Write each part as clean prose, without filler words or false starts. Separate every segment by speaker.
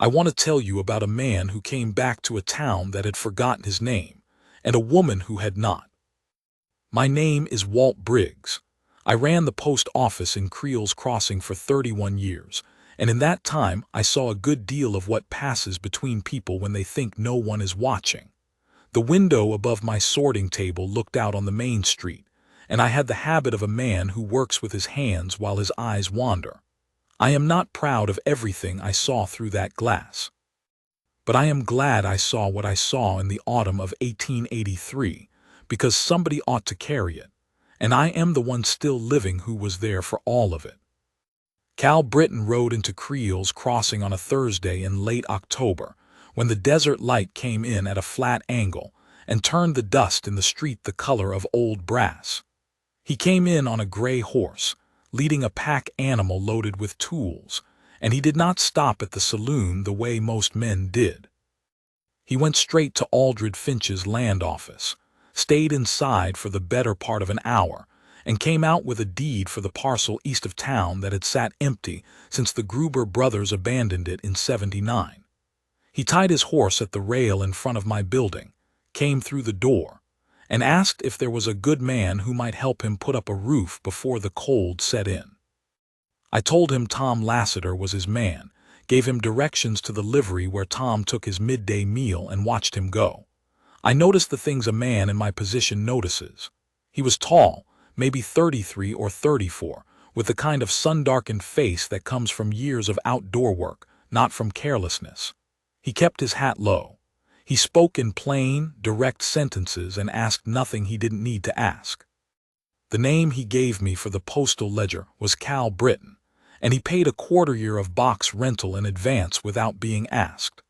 Speaker 1: I want to tell you about a man who came back to a town that had forgotten his name, and a woman who had not. My name is Walt Briggs. I ran the post office in Creel's Crossing for 31 years, and in that time I saw a good deal of what passes between people when they think no one is watching. The window above my sorting table looked out on the main street, and I had the habit of a man who works with his hands while his eyes wander. I am not proud of everything I saw through that glass. But I am glad I saw what I saw in the autumn of 1883, because somebody ought to carry it, and I am the one still living who was there for all of it. Cal Britton rode into Creel's Crossing on a Thursday in late October, when the desert light came in at a flat angle and turned the dust in the street the color of old brass. He came in on a gray horse, leading a pack animal loaded with tools, and he did not stop at the saloon the way most men did. He went straight to Aldred Finch's land office, stayed inside for the better part of an hour, and came out with a deed for the parcel east of town that had sat empty since the Gruber brothers abandoned it in '79. He tied his horse at the rail in front of my building, came through the door, and asked if there was a good man who might help him put up a roof before the cold set in. I told him Tom Lassiter was his man, gave him directions to the livery where Tom took his midday meal, and watched him go. I noticed the things a man in my position notices. He was tall, maybe 33 or 34, with the kind of sun-darkened face that comes from years of outdoor work, not from carelessness. He kept his hat low. He spoke in plain, direct sentences and asked nothing he didn't need to ask. The name he gave me for the postal ledger was Cal Britton, and he paid a quarter-year of box rental in advance without being asked.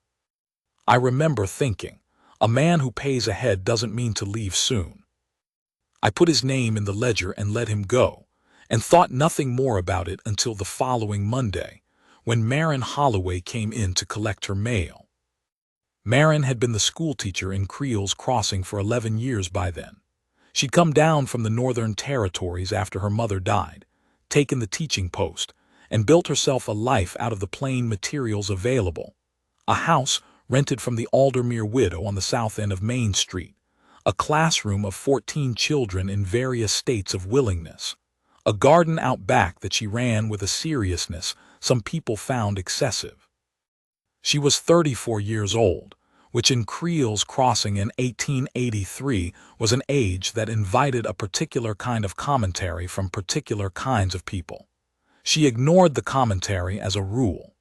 Speaker 1: I remember thinking, a man who pays ahead doesn't mean to leave soon. I put his name in the ledger and let him go, and thought nothing more about it until the following Monday, when Marin Holloway came in to collect her mail. Marin had been the schoolteacher in Creel's Crossing for 11 years by then. She'd come down from the Northern Territories after her mother died, taken the teaching post, and built herself a life out of the plain materials available. A house rented from the Aldermere widow on the south end of Main Street, a classroom of 14 children in various states of willingness, a garden out back that she ran with a seriousness some people found excessive. She was 34 years old, which in Creel's Crossing in 1883 was an age that invited a particular kind of commentary from particular kinds of people. She ignored the commentary as a rule.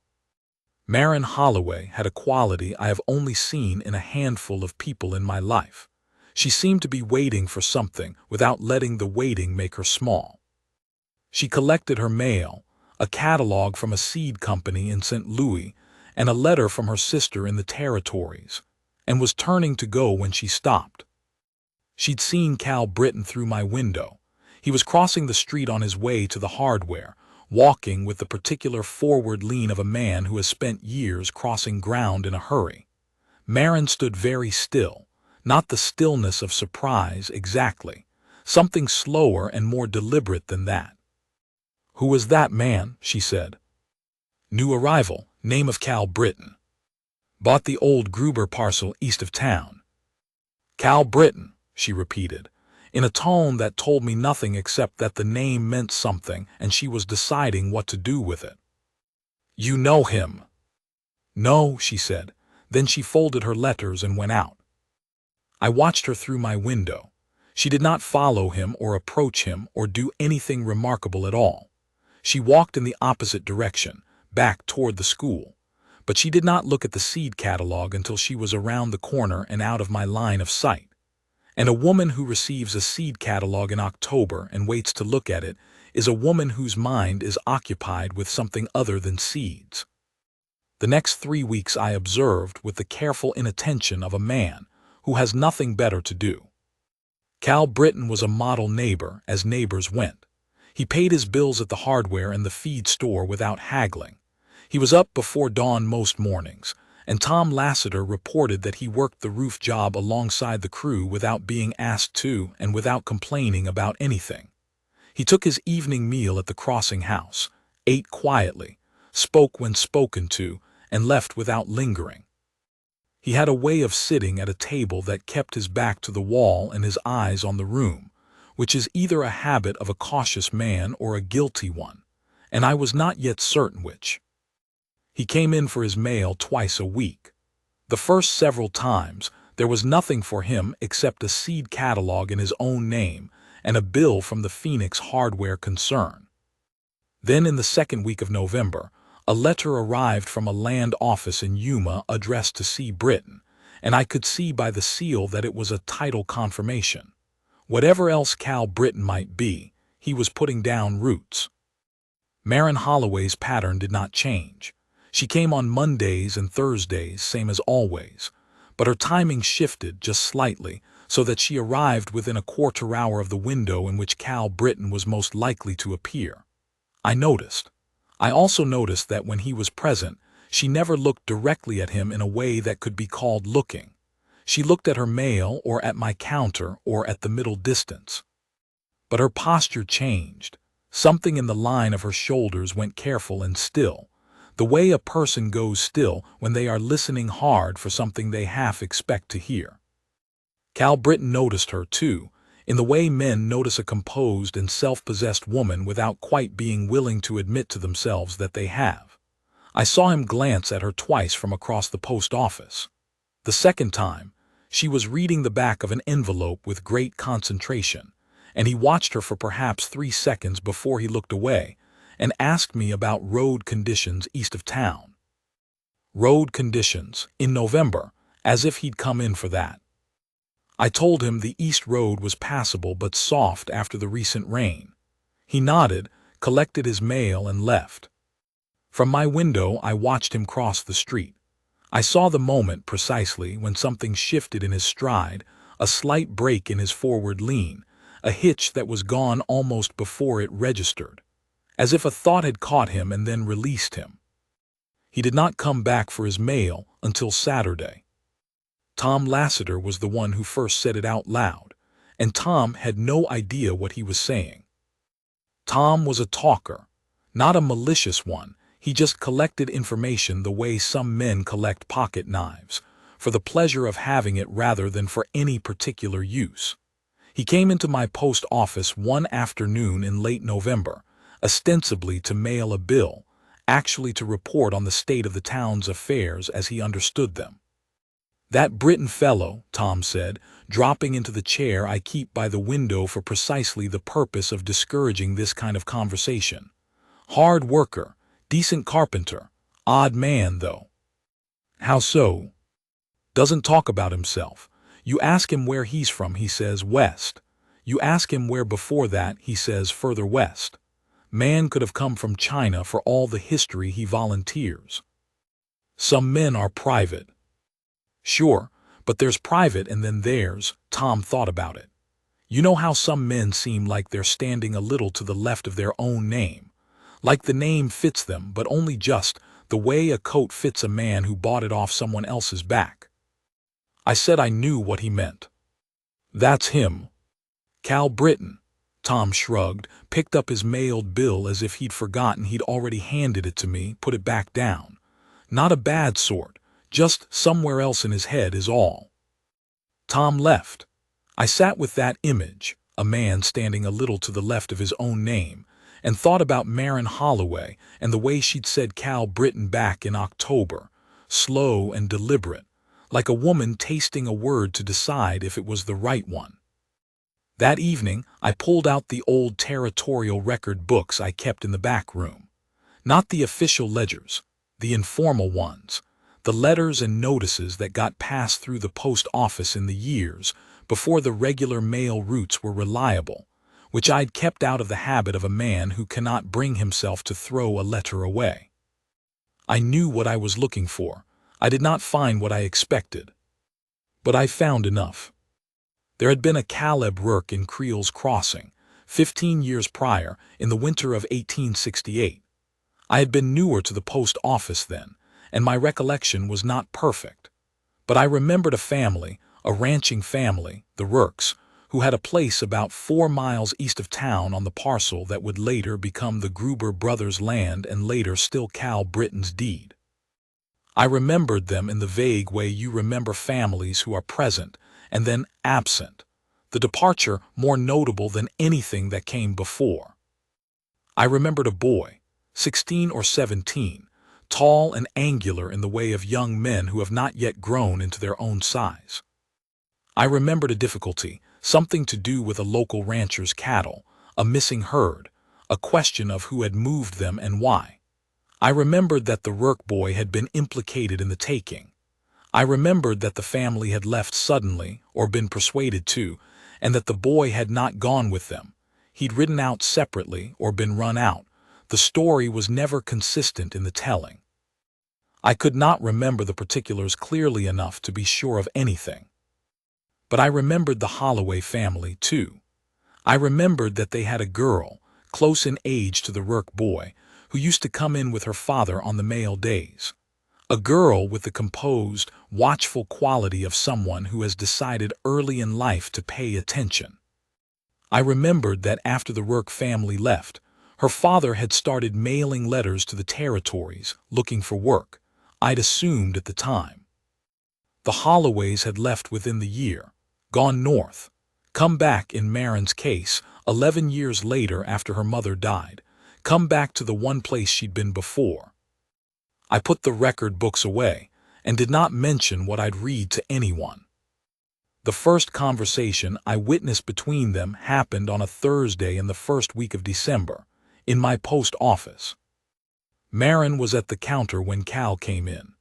Speaker 1: Marin Holloway had a quality I have only seen in a handful of people in my life. She seemed to be waiting for something without letting the waiting make her small. She collected her mail, a catalog from a seed company in St. Louis, and a letter from her sister in the Territories, and was turning to go when she stopped. She'd seen Cal Britton through my window. He was crossing the street on his way to the hardware, walking with the particular forward lean of a man who has spent years crossing ground in a hurry. Marin stood very still, not the stillness of surprise exactly, something slower and more deliberate than that. "Who was that man?" she said. "New arrival, name of Cal Britton. Bought the old Gruber parcel east of town." "Cal Britton," she repeated, in a tone that told me nothing except that the name meant something and she was deciding what to do with it. "You know him?" "No," she said. Then she folded her letters and went out. I watched her through my window. She did not follow him or approach him or do anything remarkable at all. She walked in the opposite direction, back toward the school, but she did not look at the seed catalog until she was around the corner and out of my line of sight. And a woman who receives a seed catalog in October and waits to look at it is a woman whose mind is occupied with something other than seeds. The next 3 weeks I observed with the careful inattention of a man who has nothing better to do. Cal Britton was a model neighbor, as neighbors went. He paid his bills at the hardware and the feed store without haggling. He was up before dawn most mornings, and Tom Lassiter reported that he worked the roof job alongside the crew without being asked to and without complaining about anything. He took his evening meal at the Crossing house, ate quietly, spoke when spoken to, and left without lingering. He had a way of sitting at a table that kept his back to the wall and his eyes on the room, which is either a habit of a cautious man or a guilty one, and I was not yet certain which. He came in for his mail twice a week. The first several times, there was nothing for him except a seed catalog in his own name and a bill from the Phoenix hardware concern. Then in the second week of November, a letter arrived from a land office in Yuma addressed to C. Britton, and I could see by the seal that it was a title confirmation. Whatever else Cal Britton might be, he was putting down roots. Marin Holloway's pattern did not change. She came on Mondays and Thursdays, same as always, but her timing shifted just slightly so that she arrived within a quarter hour of the window in which Cal Britton was most likely to appear. I noticed. I also noticed that when he was present, she never looked directly at him in a way that could be called looking. She looked at her mail or at my counter or at the middle distance. But her posture changed. Something in the line of her shoulders went careful and still, the way a person goes still when they are listening hard for something they half expect to hear. Cal Britton noticed her, too, in the way men notice a composed and self-possessed woman without quite being willing to admit to themselves that they have. I saw him glance at her twice from across the post office. The second time, she was reading the back of an envelope with great concentration, and he watched her for perhaps 3 seconds before he looked away and asked me about road conditions east of town. Road conditions, in November, as if he'd come in for that. I told him the East Road was passable but soft after the recent rain. He nodded, collected his mail, and left. From my window, I watched him cross the street. I saw the moment precisely when something shifted in his stride, a slight break in his forward lean, a hitch that was gone almost before it registered, as if a thought had caught him and then released him. He did not come back for his mail until Saturday. Tom Lassiter was the one who first said it out loud, and Tom had no idea what he was saying. Tom was a talker, not a malicious one. He just collected information the way some men collect pocket knives, for the pleasure of having it rather than for any particular use. He came into my post office one afternoon in late November, ostensibly to mail a bill, actually to report on the state of the town's affairs as he understood them. "That Britton fellow," Tom said, dropping into the chair I keep by the window for precisely the purpose of discouraging this kind of conversation. "Hard worker, decent carpenter, odd man, though." "How so?" "Doesn't talk about himself. You ask him where he's from, he says west. You ask him where before that, he says further west. Man could have come from China for all the history he volunteers." "Some men are private." "Sure, but there's private and then there's," Tom thought about it. "You know how some men seem like they're standing a little to the left of their own name, like the name fits them, but only just the way a coat fits a man who bought it off someone else's back." I said I knew what he meant. "That's him." "Cal Britton." Tom shrugged, picked up his mailed bill as if he'd forgotten he'd already handed it to me, put it back down. "Not a bad sort. Just somewhere else in his head is all." Tom left. I sat with that image, a man standing a little to the left of his own name, and thought about Marin Holloway and the way she'd said Cal Britton back in October, slow and deliberate, like a woman tasting a word to decide if it was the right one. That evening, I pulled out the old territorial record books I kept in the back room. Not the official ledgers, the informal ones, the letters and notices that got passed through the post office in the years before the regular mail routes were reliable, which I'd kept out of the habit of a man who cannot bring himself to throw a letter away. I knew what I was looking for. I did not find what I expected, but I found enough. There had been a Caleb work in Creel's Crossing, 15 years prior, in the winter of 1868. I had been newer to the post office then, and my recollection was not perfect. But I remembered a family, a ranching family, the Rurks, who had a place about 4 miles east of town on the parcel that would later become the Gruber brothers' land and later still Cal Britton's deed. I remembered them in the vague way you remember families who are present and then absent, the departure more notable than anything that came before. I remembered a boy, 16 or 17, tall and angular in the way of young men who have not yet grown into their own size. I remembered a difficulty, something to do with a local rancher's cattle, a missing herd, a question of who had moved them and why. I remembered that the work boy had been implicated in the taking. I remembered that the family had left suddenly, or been persuaded to, and that the boy had not gone with them. He'd ridden out separately or been run out. The story was never consistent in the telling. I could not remember the particulars clearly enough to be sure of anything. But I remembered the Holloway family, too. I remembered that they had a girl, close in age to the work boy, who used to come in with her father on the mail days. A girl with the composed, watchful quality of someone who has decided early in life to pay attention. I remembered that after the work family left, her father had started mailing letters to the territories, looking for work. I'd assumed at the time. The Holloways had left within the year, gone north, come back in Marin's case 11 years later after her mother died, come back to the one place she'd been before. I put the record books away and did not mention what I'd read to anyone. The first conversation I witnessed between them happened on a Thursday in the first week of December, in my post office. Marin was at the counter when Cal came in.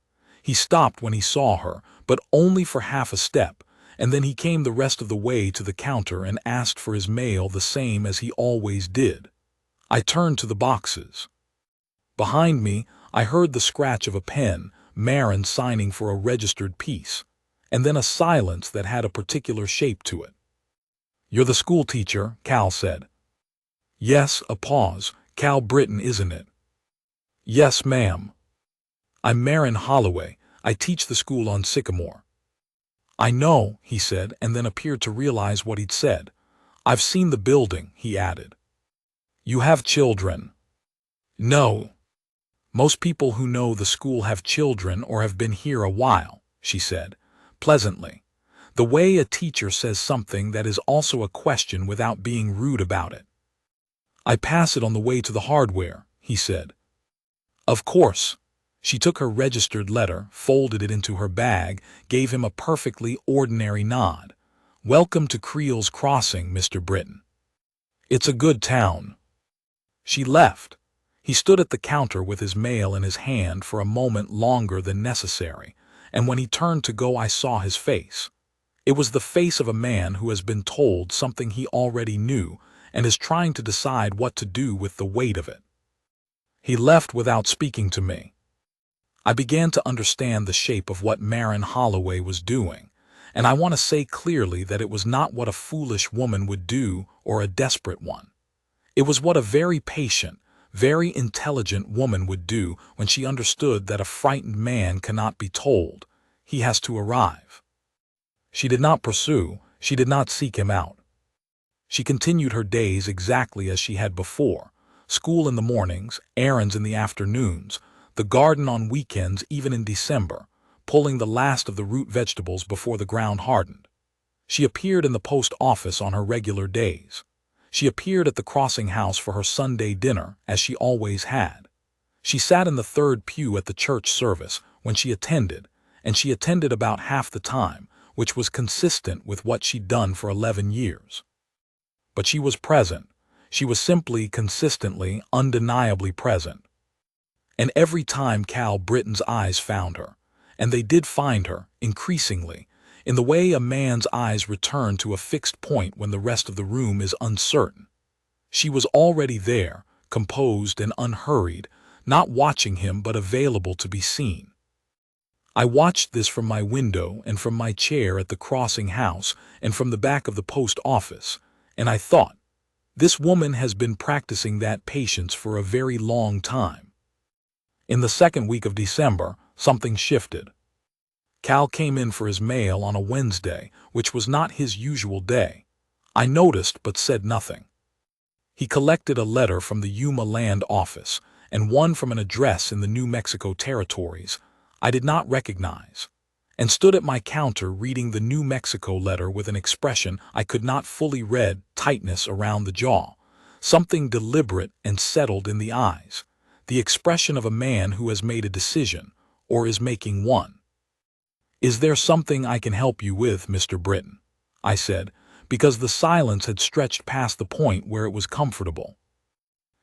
Speaker 1: He stopped when he saw her, but only for half a step, and then he came the rest of the way to the counter and asked for his mail the same as he always did. I turned to the boxes. Behind me, I heard the scratch of a pen, Marin signing for a registered piece, and then a silence that had a particular shape to it. "You're the school teacher," Cal said. "Yes," a pause. "Cal Britton, isn't it?" "Yes, ma'am." "I'm Marin Holloway. I teach the school on Sycamore." "I know," he said, and then appeared to realize what he'd said. "I've seen the building," he added. "You have children?" "No. Most people who know the school have children or have been here a while," she said, pleasantly, the way a teacher says something that is also a question without being rude about it. "I pass it on the way to the hardware," he said. "Of course." She took her registered letter, folded it into her bag, gave him a perfectly ordinary nod. "Welcome to Creel's Crossing, Mr. Britton. It's a good town." She left. He stood at the counter with his mail in his hand for a moment longer than necessary, and when he turned to go I saw his face. It was the face of a man who has been told something he already knew and is trying to decide what to do with the weight of it. He left without speaking to me. I began to understand the shape of what Marin Holloway was doing, and I want to say clearly that it was not what a foolish woman would do or a desperate one. It was what a very patient, very intelligent woman would do when she understood that a frightened man cannot be told. He has to arrive. She did not pursue, she did not seek him out. She continued her days exactly as she had before, school in the mornings, errands in the afternoons, the garden on weekends even in December, pulling the last of the root vegetables before the ground hardened. She appeared in the post office on her regular days. She appeared at the Crossing House for her Sunday dinner, as she always had. She sat in the third pew at the church service when she attended, and she attended about half the time, which was consistent with what she'd done for 11 years. But she was present. She was simply, consistently, undeniably present. And every time Cal Britton's eyes found her, and they did find her, increasingly, in the way a man's eyes return to a fixed point when the rest of the room is uncertain. She was already there, composed and unhurried, not watching him but available to be seen. I watched this from my window and from my chair at the Crossing House and from the back of the post office, and I thought, this woman has been practicing that patience for a very long time. In the second week of December, something shifted. Cal came in for his mail on a Wednesday, which was not his usual day. I noticed but said nothing. He collected a letter from the Yuma Land Office and one from an address in the New Mexico territories. I did not recognize, and stood at my counter reading the New Mexico letter with an expression I could not fully read, tightness around the jaw, something deliberate and settled in the eyes, the expression of a man who has made a decision, or is making one. "Is there something I can help you with, Mr. Britton?" I said, because the silence had stretched past the point where it was comfortable.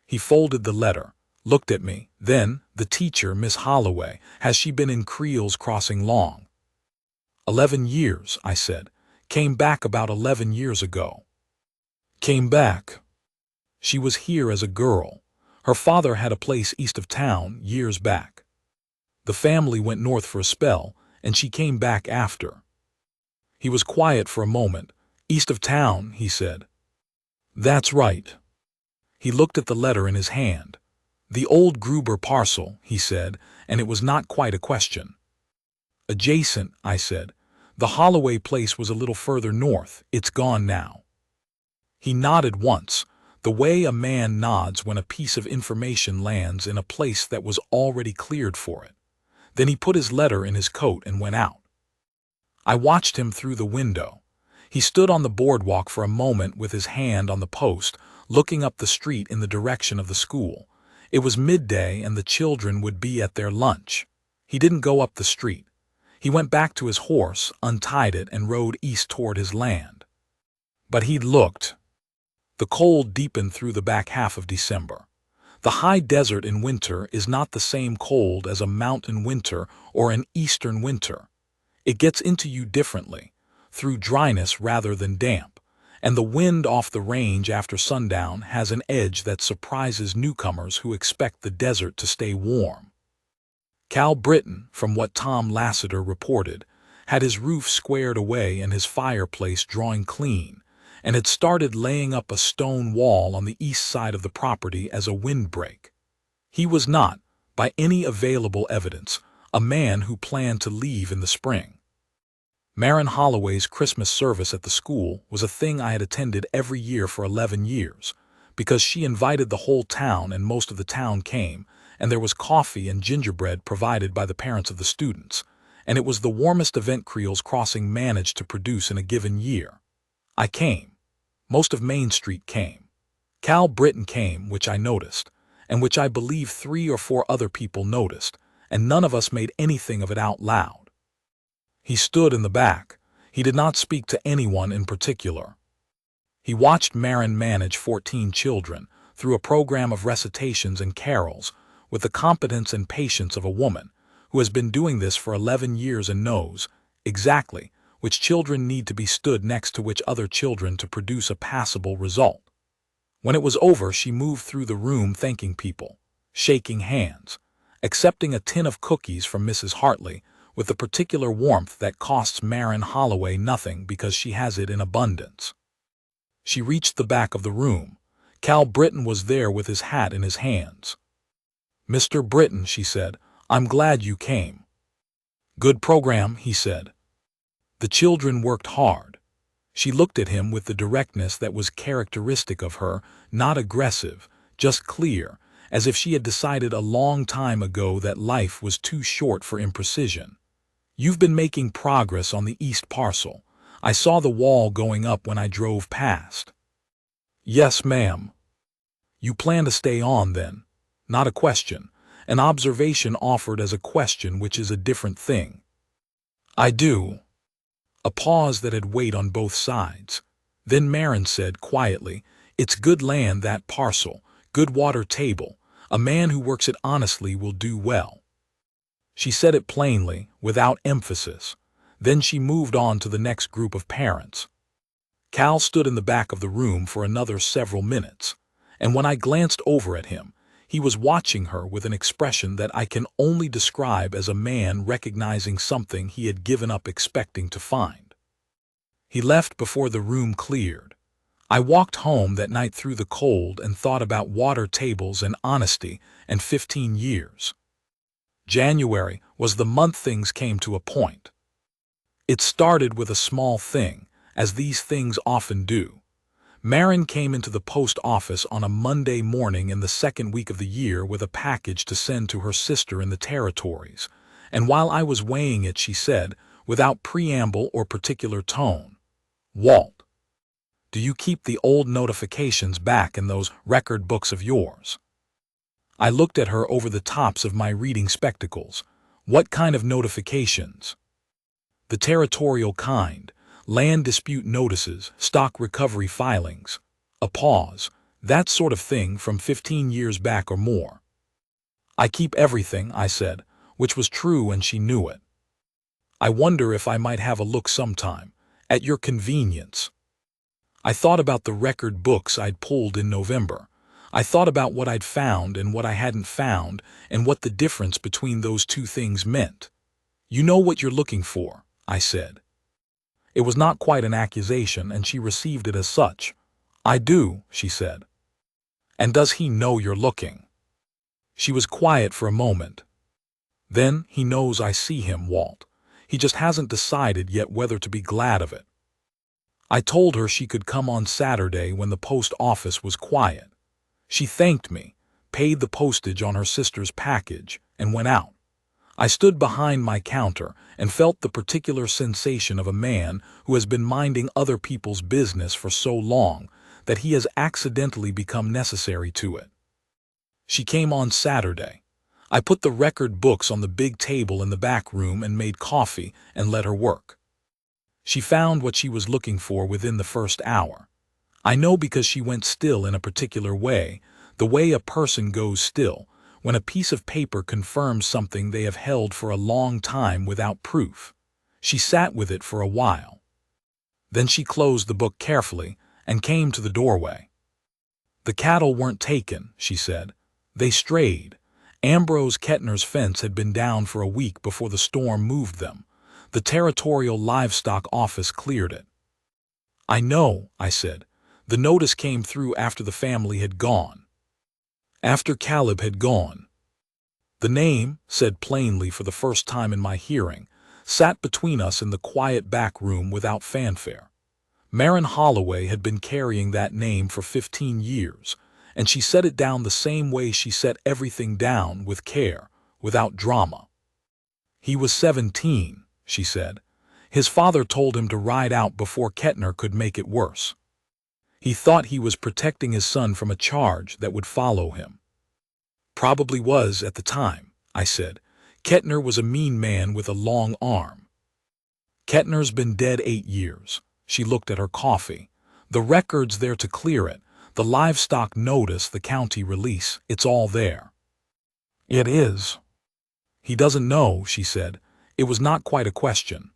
Speaker 1: He folded the letter, looked at me, then, "The teacher, Miss Holloway, has she been in Creel's Crossing long?" 11 years, I said. Came back about 11 years ago. Came back. She was here as a girl. Her father had a place east of town years back. The family went north for a spell, and she came back after. He was quiet for a moment. "East of town," he said. "That's right." He looked at the letter in his hand. "The old Gruber parcel," he said, and it was not quite a question. "Adjacent," I said. "The Holloway place was a little further north. It's gone now." He nodded once, the way a man nods when a piece of information lands in a place that was already cleared for it. Then he put his letter in his coat and went out. I watched him through the window. He stood on the boardwalk for a moment with his hand on the post, looking up the street in the direction of the school. It was midday and the children would be at their lunch. He didn't go up the street. He went back to his horse, untied it, and rode east toward his land. But he looked. The cold deepened through the back half of December. The high desert in winter is not the same cold as a mountain winter or an eastern winter. It gets into you differently, through dryness rather than damp, and the wind off the range after sundown has an edge that surprises newcomers who expect the desert to stay warm. Cal Britton, from what Tom Lassiter reported, had his roof squared away and his fireplace drawing clean, and had started laying up a stone wall on the east side of the property as a windbreak. He was not, by any available evidence, a man who planned to leave in the spring. Marin Holloway's Christmas service at the school was a thing I had attended every year for 11 years, because she invited the whole town and most of the town came, and there was coffee and gingerbread provided by the parents of the students, and it was the warmest event Creel's Crossing managed to produce in a given year. I came. Most of Main Street came. Cal Britton came, which I noticed, and which I believe 3 or 4 other people noticed, and none of us made anything of it out loud. He stood in the back. He did not speak to anyone in particular. He watched Marin manage 14 children through a program of recitations and carols with the competence and patience of a woman who has been doing this for 11 years and knows, exactly, which children need to be stood next to which other children to produce a passable result. When it was over, she moved through the room thanking people, shaking hands, accepting a tin of cookies from Mrs. Hartley with the particular warmth that costs Marin Holloway nothing because she has it in abundance. She reached the back of the room. Cal Britton was there with his hat in his hands. "Mr. Britton," she said, "I'm glad you came." "Good program," he said. "The children worked hard." She looked at him with the directness that was characteristic of her, not aggressive, just clear, as if she had decided a long time ago that life was too short for imprecision. "You've been making progress on the east parcel. I saw the wall going up when I drove past." "Yes, ma'am." "You plan to stay on, then?" Not a question. An observation offered as a question, which is a different thing. "I do." A pause that had weight on both sides. Then Marin said quietly, "It's good land, that parcel, good water table. A man who works it honestly will do well." She said it plainly, without emphasis. Then she moved on to the next group of parents. Cal stood in the back of the room for another several minutes, and when I glanced over at him, he was watching her with an expression that I can only describe as a man recognizing something he had given up expecting to find. He left before the room cleared. I walked home that night through the cold and thought about water tables and honesty and 15 years. January was the month things came to a point. It started with a small thing, as these things often do. Marin came into the post office on a Monday morning in the second week of the year with a package to send to her sister in the territories, and while I was weighing it, she said, without preamble or particular tone, "Walt, do you keep the old notifications back in those record books of yours?" I looked at her over the tops of my reading spectacles. "What kind of notifications?" "The territorial kind, land dispute notices, stock recovery filings." A pause. "That sort of thing from 15 years back or more." "I keep everything," I said, which was true and she knew it. "I wonder if I might have a look sometime, at your convenience." I thought about the record books I'd pulled in November. I thought about what I'd found and what I hadn't found, and what the difference between those two things meant. "You know what you're looking for," I said. It was not quite an accusation, and she received it as such. "I do," she said. "And does he know you're looking?" She was quiet for a moment. "Then he knows I see him, Walt. He just hasn't decided yet whether to be glad of it." I told her she could come on Saturday when the post office was quiet. She thanked me, paid the postage on her sister's package, and went out. I stood behind my counter and felt the particular sensation of a man who has been minding other people's business for so long that he has accidentally become necessary to it. She came on Saturday. I put the record books on the big table in the back room and made coffee and let her work. She found what she was looking for within the first hour. I know because she went still in a particular way, the way a person goes still, when a piece of paper confirms something they have held for a long time without proof. She sat with it for a while. Then she closed the book carefully and came to the doorway. "The cattle weren't taken," she said. "They strayed. Ambrose Kettner's fence had been down for a week before the storm moved them. The Territorial Livestock Office cleared it." "I know," I said. "The notice came through after the family had gone." "After Caleb had gone." The name, said plainly for the first time in my hearing, sat between us in the quiet back room without fanfare. Marin Holloway had been carrying that name for 15 years, and she set it down the same way she set everything down, with care, without drama. "He was 17, she said. "His father told him to ride out before Kettner could make it worse. He thought he was protecting his son from a charge that would follow him." "Probably was at the time," I said. "Kettner was a mean man with a long arm." "Kettner's been dead 8 years. She looked at her coffee. "The record's there to clear it. The livestock notice, the county release, it's all there." "It is." "He doesn't know," she said. It was not quite a question.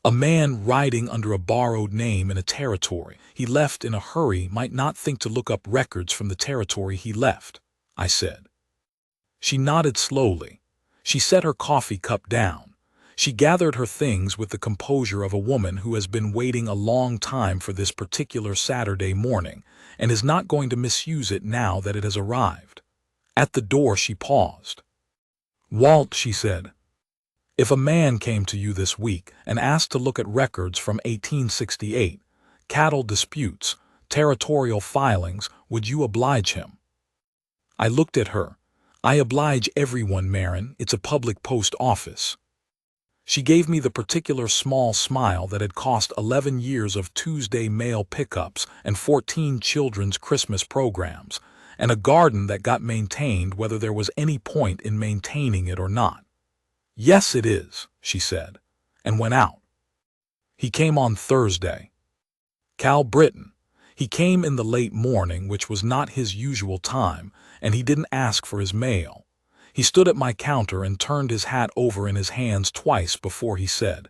Speaker 1: "A man riding under a borrowed name in a territory he left in a hurry might not think to look up records from the territory he left," I said. She nodded slowly. She set her coffee cup down. She gathered her things with the composure of a woman who has been waiting a long time for this particular Saturday morning and is not going to misuse it now that it has arrived. At the door she paused. "Walt," she said, "if a man came to you this week and asked to look at records from 1868, cattle disputes, territorial filings, would you oblige him?" I looked at her. "I oblige everyone, Marin. It's a public post office." She gave me the particular small smile that had cost 11 years of Tuesday mail pickups and 14 children's Christmas programs, and a garden that got maintained whether there was any point in maintaining it or not. "Yes, it is," she said, and went out. He came on Thursday. Cal Britton. He came in the late morning, which was not his usual time, and he didn't ask for his mail. He stood at my counter and turned his hat over in his hands twice before he said,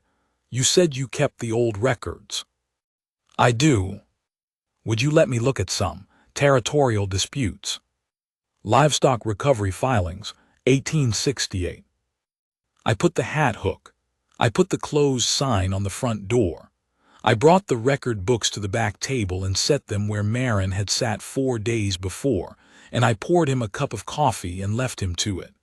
Speaker 1: "You said you kept the old records." "I do." "Would you let me look at some? Territorial disputes. Livestock recovery filings, 1868. I put the hat hook. I put the closed sign on the front door. I brought the record books to the back table and set them where Marin had sat 4 days before, and I poured him a cup of coffee and left him to it.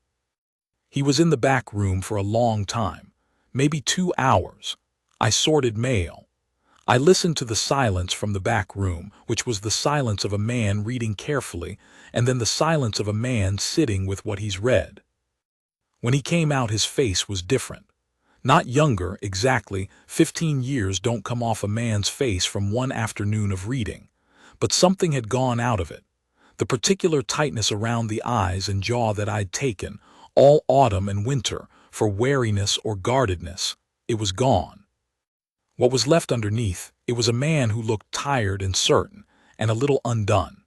Speaker 1: He was in the back room for a long time, maybe 2 hours. I sorted mail. I listened to the silence from the back room, which was the silence of a man reading carefully, and then the silence of a man sitting with what he's read. When he came out, his face was different. Not younger, exactly. 15 years don't come off a man's face from one afternoon of reading. But something had gone out of it. The particular tightness around the eyes and jaw that I'd taken, all autumn and winter, for wariness or guardedness, it was gone. What was left underneath, it was a man who looked tired and certain, and a little undone.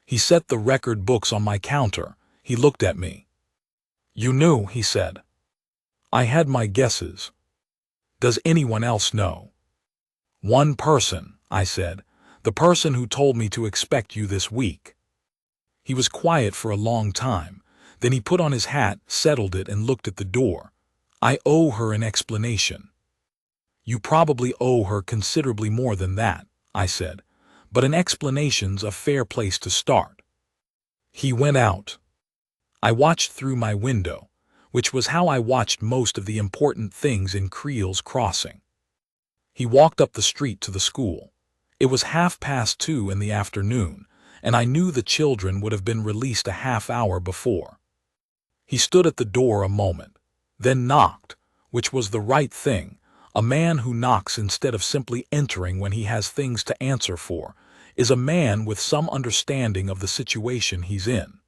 Speaker 1: He set the record books on my counter. He looked at me. "You knew," he said. "I had my guesses. Does anyone else know?" "One person," I said. "The person who told me to expect you this week." He was quiet for a long time. Then he put on his hat, settled it, and looked at the door. "I owe her an explanation." "You probably owe her considerably more than that," I said. "But an explanation's a fair place to start." He went out. I watched through my window, which was how I watched most of the important things in Creel's Crossing. He walked up the street to the school. It was 2:30 in the afternoon, and I knew the children would have been released a half-hour before. He stood at the door a moment, then knocked, which was the right thing. A man who knocks instead of simply entering when he has things to answer for is a man with some understanding of the situation he's in.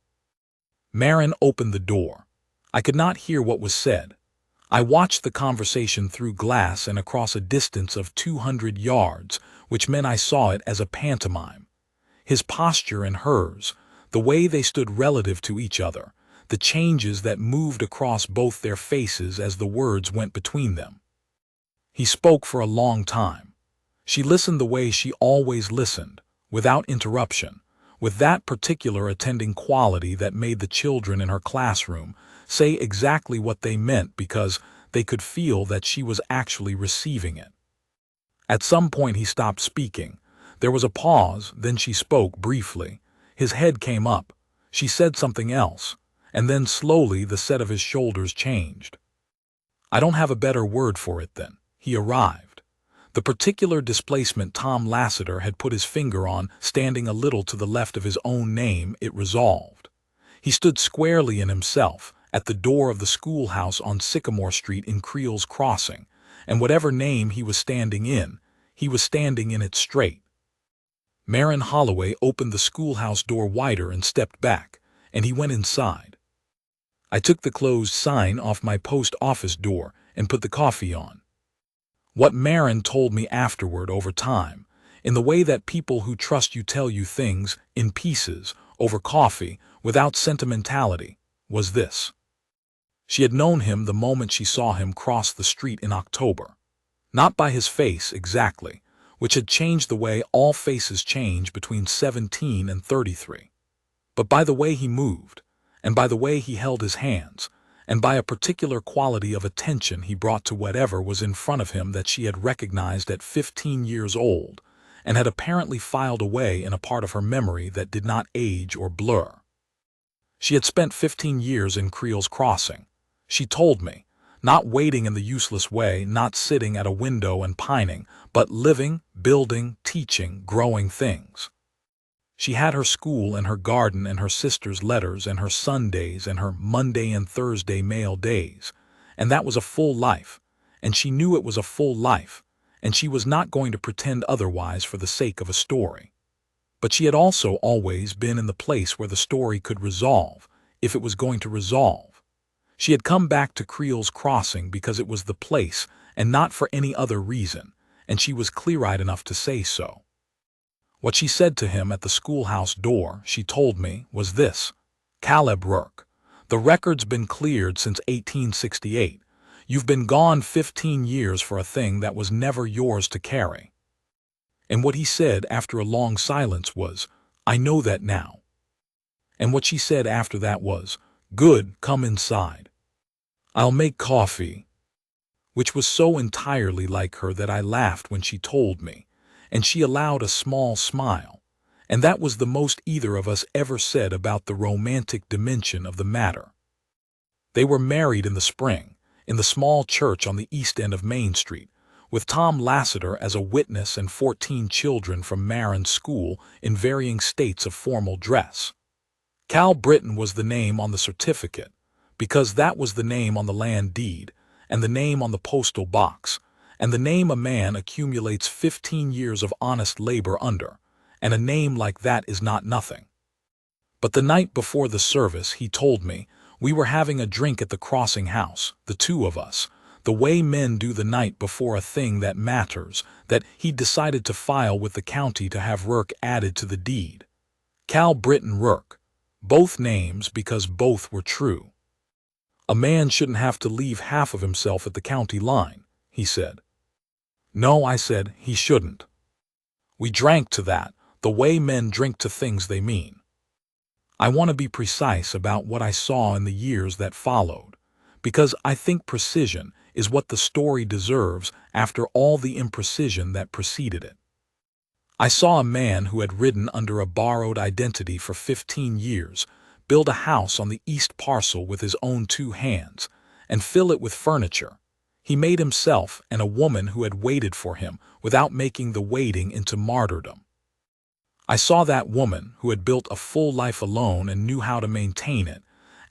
Speaker 1: Marin opened the door. I could not hear what was said. I watched the conversation through glass and across a distance of 200 yards, which meant I saw it as a pantomime. His posture and hers, the way they stood relative to each other, the changes that moved across both their faces as the words went between them. He spoke for a long time. She listened the way she always listened, without interruption, with that particular attending quality that made the children in her classroom say exactly what they meant because they could feel that she was actually receiving it. At some point he stopped speaking. There was a pause, then she spoke briefly. His head came up. She said something else, and then slowly the set of his shoulders changed. I don't have a better word for it then. He arrived. The particular displacement Tom Lassiter had put his finger on, standing a little to the left of his own name, it resolved. He stood squarely in himself, at the door of the schoolhouse on Sycamore Street in Creel's Crossing, and whatever name he was standing in it straight. Marin Holloway opened the schoolhouse door wider and stepped back, and he went inside. I took the closed sign off my post office door and put the coffee on. What Marin told me afterward over time, in the way that people who trust you tell you things in pieces over coffee without sentimentality, was this. She had known him the moment she saw him cross the street in October. Not by his face exactly, which had changed the way all faces change between 17 and 33, but by the way he moved, and by the way he held his hands, and by a particular quality of attention he brought to whatever was in front of him that she had recognized at 15 years old, and had apparently filed away in a part of her memory that did not age or blur. She had spent 15 years in Creel's Crossing, she told me, not waiting in the useless way, not sitting at a window and pining, but living, building, teaching, growing things. She had her school and her garden and her sister's letters and her Sundays and her Monday and Thursday mail days, and that was a full life, and she knew it was a full life, and she was not going to pretend otherwise for the sake of a story. But she had also always been in the place where the story could resolve, if it was going to resolve. She had come back to Creel's Crossing because it was the place and not for any other reason, and she was clear-eyed enough to say so. What she said to him at the schoolhouse door, she told me, was this. "Caleb Rourke, the record's been cleared since 1868. You've been gone 15 years for a thing that was never yours to carry." And what he said after a long silence was, "I know that now." And what she said after that was, "Good, come inside. I'll make coffee," which was so entirely like her that I laughed when she told me, and she allowed a small smile, and that was the most either of us ever said about the romantic dimension of the matter. They were married in the spring, in the small church on the east end of Main Street, with Tom Lassiter as a witness and 14 children from Marin's school in varying states of formal dress. Cal Britton was the name on the certificate, because that was the name on the land deed, and the name on the postal box, and the name a man accumulates 15 years of honest labor under, and a name like that is not nothing. But the night before the service, he told me, we were having a drink at the crossing house, the two of us, the way men do the night before a thing that matters, that he'd decided to file with the county to have Rourke added to the deed. Cal Britton Rourke. Both names because both were true. A man shouldn't have to leave half of himself at the county line, he said. No, I said, he shouldn't. We drank to that, the way men drink to things they mean. I want to be precise about what I saw in the years that followed, because I think precision is what the story deserves after all the imprecision that preceded it. I saw a man who had ridden under a borrowed identity for 15 years build a house on the east parcel with his own 2 hands and fill it with furniture. He made himself and a woman who had waited for him without making the waiting into martyrdom. I saw that woman, who had built a full life alone and knew how to maintain it,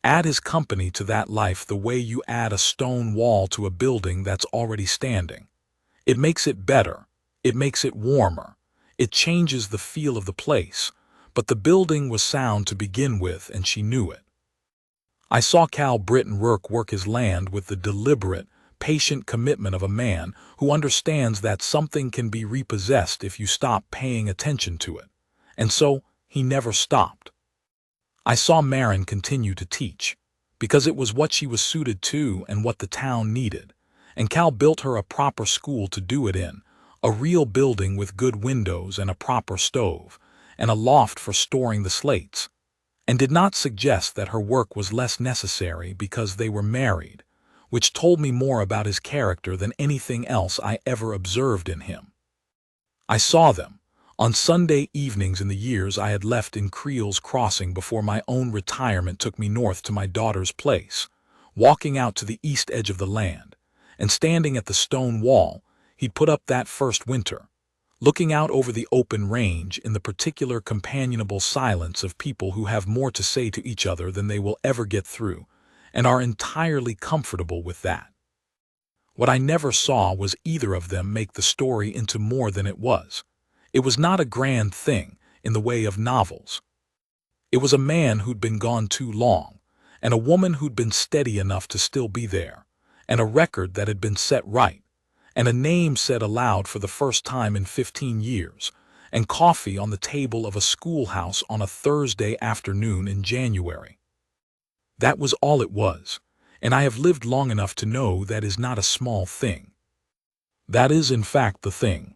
Speaker 1: add his company to that life the way you add a stone wall to a building that's already standing. It makes it better. It makes it warmer. It changes the feel of the place, but the building was sound to begin with, and she knew it. I saw Cal Britton Rourke work his land with the deliberate, patient commitment of a man who understands that something can be repossessed if you stop paying attention to it. And so, he never stopped. I saw Marin continue to teach, because it was what she was suited to and what the town needed, and Cal built her a proper school to do it in, a real building with good windows and a proper stove, and a loft for storing the slates, and did not suggest that her work was less necessary because they were married, which told me more about his character than anything else I ever observed in him. I saw them on Sunday evenings in the years I had left in Creel's Crossing before my own retirement took me north to my daughter's place, walking out to the east edge of the land, and standing at the stone wall he'd put up that first winter, looking out over the open range in the particular companionable silence of people who have more to say to each other than they will ever get through, and are entirely comfortable with that. What I never saw was either of them make the story into more than it was. It was not a grand thing in the way of novels. It was a man who'd been gone too long, and a woman who'd been steady enough to still be there, and a record that had been set right, and a name said aloud for the first time in 15 years, and coffee on the table of a schoolhouse on a Thursday afternoon in January. That was all it was, and I have lived long enough to know that is not a small thing. That is, in fact, the thing.